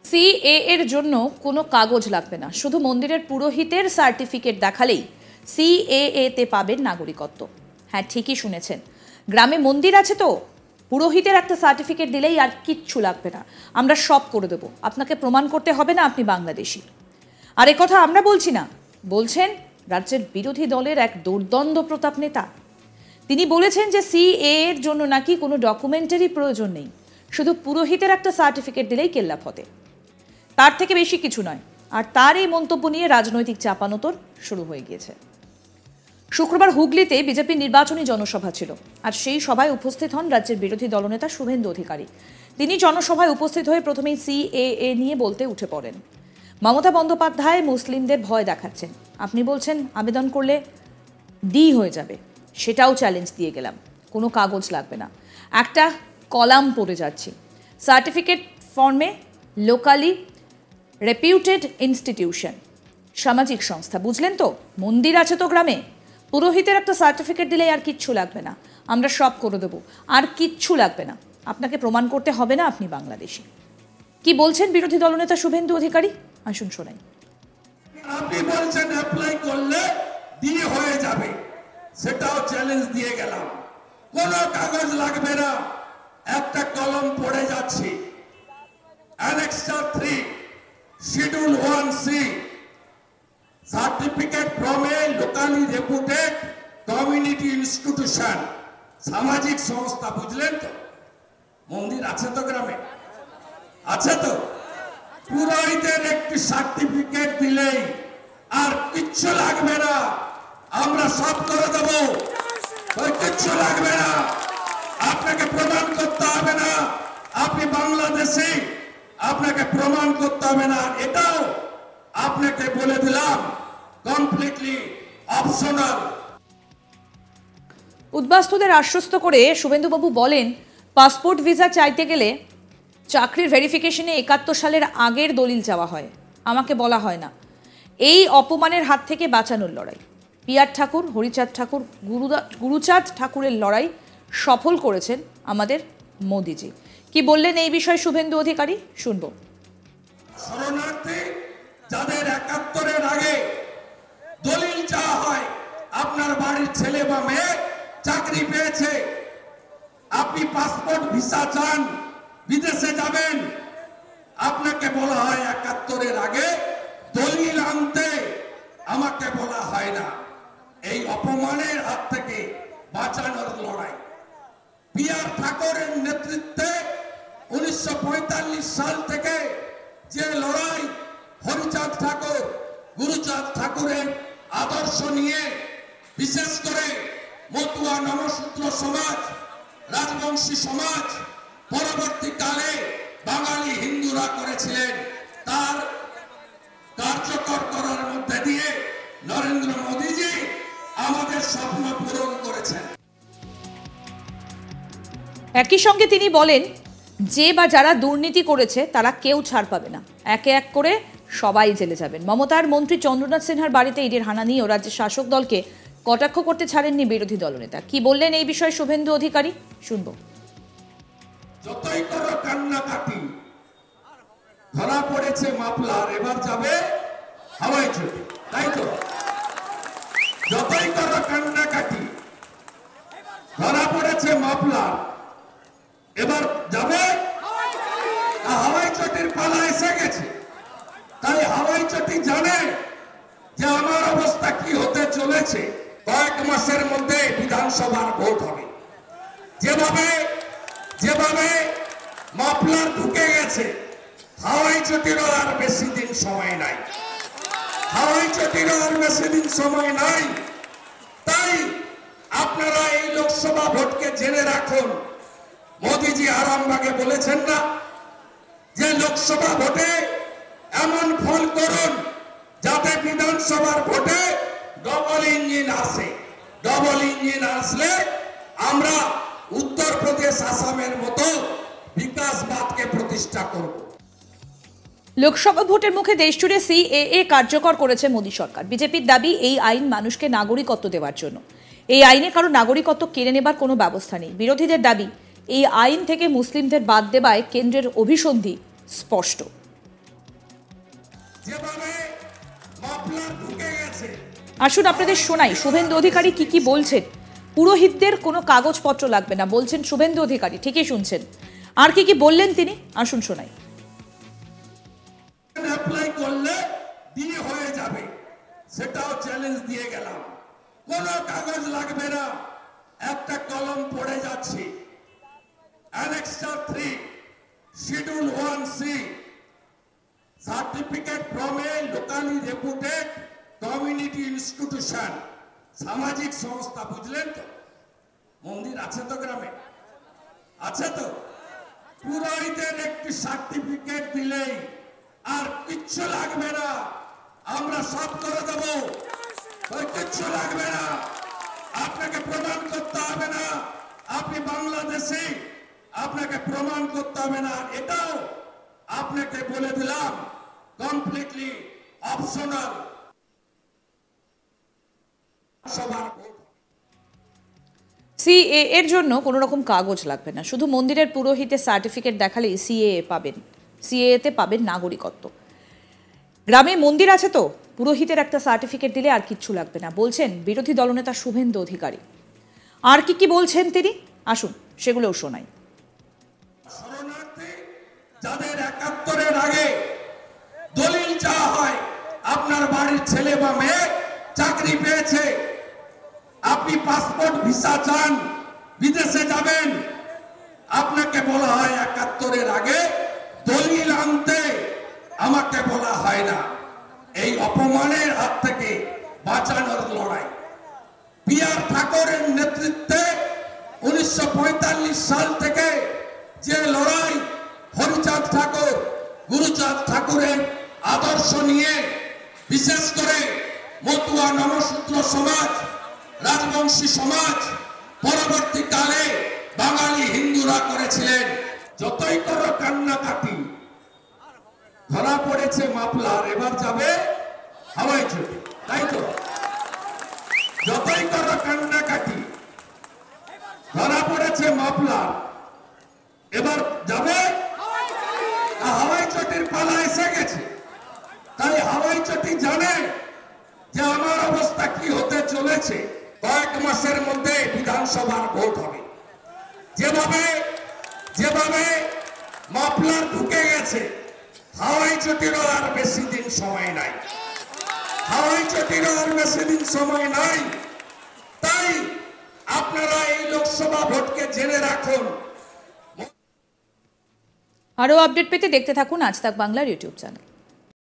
CAA এর জন্য কোনো কাগজ লাগবে না, শুধু মন্দিরের পুরোহিতের সার্টিফিকেট দেখালেই সিএএ তে পাবেন নাগরিকত্ব। হ্যাঁ, ঠিকই শুনেছেন, গ্রামে মন্দির আছে তো পুরোহিতের একটা সার্টিফিকেট দিলেই আর কিচ্ছু লাগবে না, আমরা সব করে দেবো, আপনাকে প্রমাণ করতে হবে না আপনি বাংলাদেশি। আর এ কথা আমরা বলছি না, বলছেন রাজ্যের বিরোধী দলের এক দুর্দ্বন্দ্ব প্রতাপ নেতা। তিনি বলেছেন যে সিএএ এর জন্য নাকি কোনো ডকুমেন্টারি প্রয়োজন নেই, শুধু পুরোহিতের একটা সার্টিফিকেট দিলেই কেল্লা ফতে, তার থেকে বেশি কিছু নয়। আর তার এই মন্তব্য নিয়ে রাজনৈতিক চাপানোতর শুরু হয়ে গিয়েছে। শুক্রবার হুগলিতে বিজেপির নির্বাচনী জনসভা ছিল, আর সেই সভায় উপস্থিত হন রাজ্যের বিরোধী দলনেতা শুভেন্দু অধিকারী। তিনি জনসভায় উপস্থিত হয়ে প্রথমেই সিএএ নিয়ে বলতে উঠে পড়েন। মমতা বন্দ্যোপাধ্যায় মুসলিমদের ভয় দেখাচ্ছেন, আপনি বলছেন আবেদন করলে ডি হয়ে যাবে, সেটাও চ্যালেঞ্জ দিয়ে গেলাম, কোনো কাগজ লাগবে না, একটা কলাম পড়ে যাচ্ছি, সার্টিফিকেট ফর্মে লোকালি রেপিউটেড ইনস্টিটিউশন, সামাজিক সংস্থা, বুঝলেন তো, মন্দির আছে তো গ্রামে, পুরোহিতের একটা সার্টিফিকেট দিলেই আর কিচ্ছু লাগবে না, আমরা সব করে দেবো, আর কিচ্ছু লাগবে না, আপনাকে প্রমাণ করতে হবে না আপনি বাংলাদেশি। কি বলছেন বিরোধী দলনেতা শুভেন্দু অধিকারী, আসুন শোনাই। আপনি বলছেন অ্যাপ্লাই করলে দিয়ে হয়ে যাবে, সেটাও চ্যালেঞ্জ দিয়ে গেলাম, কোনো কাগজ লাগবে না, একটা কলম পড়ে যাচ্ছে, Annexure 3, Schedule 1C, Certificate from a locally reputed community institution, সামাজিক সংস্থা, বুঝলেন তো, মন্দির আছে তো গ্রামে, আছে তো, পুরোহিতের একটি সার্টিফিকেট দিলেই আর কিচ্ছু লাগবে না, আমরা সব করে দেব, কিচ্ছু লাগবে না, আপনাকে প্রমাণ করতে হবে না আপনি বাংলাদেশি, আপনাকে প্রমাণ করতে হবে না, এটাও আপনাকে বলে দিলাম কমপ্লিটলি অপশনাল। উদ্বাস্তুদের আশ্বস্ত করে শুভেন্দুবাবু বলেন, পাসপোর্ট ভিসা চাইতে গেলে চাকরির ভেরিফিকেশনে 71 সালের আগের দলিল চাওয়া হয়, আমাকে বলা হয় না। এই অপমানের হাত থেকে বাঁচানোর লড়াই, পিয়ার ঠাকুর, হরিচাঁদ ঠাকুর, গুরুচাঁদ ঠাকুরের লড়াই সফল করেছেন আমাদের মোদিজি। কি বললেন এই বিষয়ে শুভেন্দু অধিকারী, শুনবো। শরণার্থী যাদের 71-এর আগে দলিল চাওয়া হয়, আপনার বাড়ির ছেলে বা মেয়ে চাকরি পেয়েছে, আপনি পাসপোর্ট ভিসা চান, বিদেশে যাবেন, আপনাকে বলা হয় 71-এর আগে দলিল আনতে, আমাকে বলা হয় না। এই অপমানের হাত থেকে বাঁচানোর লড়াই পিয়ার ঠাকুরের নেতৃত্বে 1945 সাল থেকে যে লড়াই, হরিচাঁদ ঠাকুর, গুরুচাঁদ ঠাকুরের আদর্শ নিয়ে, বিশেষ করে মতুয়া নমশূদ্র সমাজ, রাজবংশী সমাজ, পরবর্তীকালে বাঙালি হিন্দুরা করেছিলেন, তার কার্যকর করার মধ্যে দিয়ে নরেন্দ্র মোদীজি আমাদের স্বপ্ন পূরণ করেছেন। একই সঙ্গে তিনি বলেন, যে বা যারা দুর্নীতি করেছে তারা কেউ ছাড় পাবে না, একে এক করে সবাই জেলে যাবেন। মমতার মন্ত্রী চন্দ্রনাথ সিনহার বাড়িতে ইডির হানা নিয়েও রাজ্যের শাসক দলকে কটাক্ষ করতে ছাড়েননি বিরোধী দলনেতা। কি বললেন এই বিষয়ে শুভেন্দু অধিকারী, শুনবো। যতই করো কান্নাকাটি, ধরা পড়েছে মাফলার, এবার যাবে হাওয়াই চটি, তাই তো? যতই করো কান্নাকাটি, ধরা পড়েছে মাফলার, এবার যাবে হাওয়াই চটির পালা এসে গেছে। তাই হাওয়াই চটি জানে যে আমার অবস্থা কি হতে চলেছে। কয়েক মাসের মধ্যে বিধানসভার ভোট হবে, যেভাবে মাফলার ঢুকে গেছে, হাওয়াই চটিরও আর বেশি দিন সময় নাই, হাওয়াই চটিরও আর বেশি দিন সময় নাই। তাই আপনারা এই লোকসভা ভোটকে জেনে রাখুন। মোদীজি আরামবাগে বলেছেন না যে লোকসভা ভোটে এমন ফল করুন যাতে বিধানসভার ভোটে ডবল ইঞ্জিন আসে, ডবল ইঞ্জিন আসলে আমরা উত্তরপ্রদেশ, আসামের মতো বিকাশবাদকে প্রতিষ্ঠা করব। লোকসভা ভোটের মুখে দেশজুড়ে সিএএ কার্যকর করেছে মোদী সরকার। বিজেপির দাবি, এই আইন মানুষকে নাগরিকত্ব দেওয়ার জন্য, এই আইনে কারো নাগরিকত্ব কেড়ে নেবার কোনো ব্যবস্থা নেই। বিরোধীদের দাবি, এই আইন থেকে মুসলিমদের বাদ দেওয়ায় কেন্দ্রের অভিসন্ধি স্পষ্ট। যেভাবে মাফলার ঢুকে গেছে। আসুন আপনাদের শোনাই শুভেন্দু অধিকারী কি বলছেন। পুরোহিতদের কোনো কাগজপত্র লাগবে না বলছেন শুভেন্দু অধিকারী, ঠিকই শুনছেন। আর কি বললেন তিনি, আসুন শোনাই। অ্যাপ্লাই করলে বিয়ে হয়ে যাবে, সেটাও চ্যালেঞ্জ দিয়ে গেলাম। কোনো কাগজ লাগবে না, একটা কলম পড়ে যাচ্ছে। Annexure 3, Schedule 1C, certificate from a locally reputed community institution, সামাজিক সংস্থা। বুঝলেন তো? মন্দির আছে তো গ্রামে, আছে তো? পুরোহিতের একটি সার্টিফিকেট দিলেই আর কিচ্ছু লাগবে না, আমরা সব করে দেব। কিচ্ছু লাগবে না, আপনাকে প্রমাণ করতে হবে না আপনি বাংলাদেশি, আপনাকে প্রমাণ করতে হবে না। এটাও আপনাকে বলে দিলাম, কমপ্লিটলি অপশনাল। সবার সিএএ এর জন্য কোনো রকম কাগজ লাগবে না, শুধু মন্দিরের পুরোহিতের সার্টিফিকেট দেখালেই সিএএ পাবেন। সিএএতে পাবেন নাগরিকত্ব। গ্রামে মন্দির আছে তো, পুরোহিতের একটা সার্টিফিকেট দিলে আর কিচ্ছু লাগবে না বলছেন বিরোধী দলনেতা শুভেন্দু অধিকারী। আর কি বলছেন তিনি, আসুন সেগুলোও শোনাই। শরণার্থী যাদের ৭১-এর আগে দলিল চাওয়া হয়, আপনার বাড়ির ছেলে বা মেয়ে চাকরি পেয়েছে, আপনি পাসপোর্ট ভিসা চান, বিদেশে যাবেন, আপনাকে বলা হয় ৭১-এর আগে দলিল আনতে, আমাকে বলা হয় না। এই অপমানের হাত থেকে বাঁচানোর লড়াই পিআর ঠাকুরের নেতৃত্বে ১৯৪৫ সাল থেকে যে লড়াই, হরিচাঁদ ঠাকুর, গুরুচাঁদ ঠাকুরের আদর্শ নিয়ে, বিশেষ করে মতুয়া নমশূদ্র সমাজ, রাজবংশী সমাজ, পরবর্তীকালে বাঙালি হিন্দুরা করেছিলেন। যতই করো কান্নাকাটি, ধরা পড়েছে মাফলার, এবার যাবে হাওয়াই চটি, তাই তো? যতই করো কান্নাকাটি, ধরা পড়েছে মাফলার, এবার যাবে হাওয়াই চটির পালা এসে গেছে। তাই হাওয়াই চটি জানে যে আমার অবস্থা কি হতে চলেছে। কয়েক মাসের মধ্যে বিধানসভার ভোট হবে। যেভাবে মাফলার ঢুকে গেছে, হাওয়াই চটিরও আর বেশি দিন সময় নাই। হাওয়াই চটিরও আর বেশি দিন সময় নাই। তাই আপনারা এই লোকসভা ভোটকে জেনে রাখুন। আরও আপডেট পেতে দেখতে থাকুন আজ তাক বাংলার ইউটিউব চ্যানেল।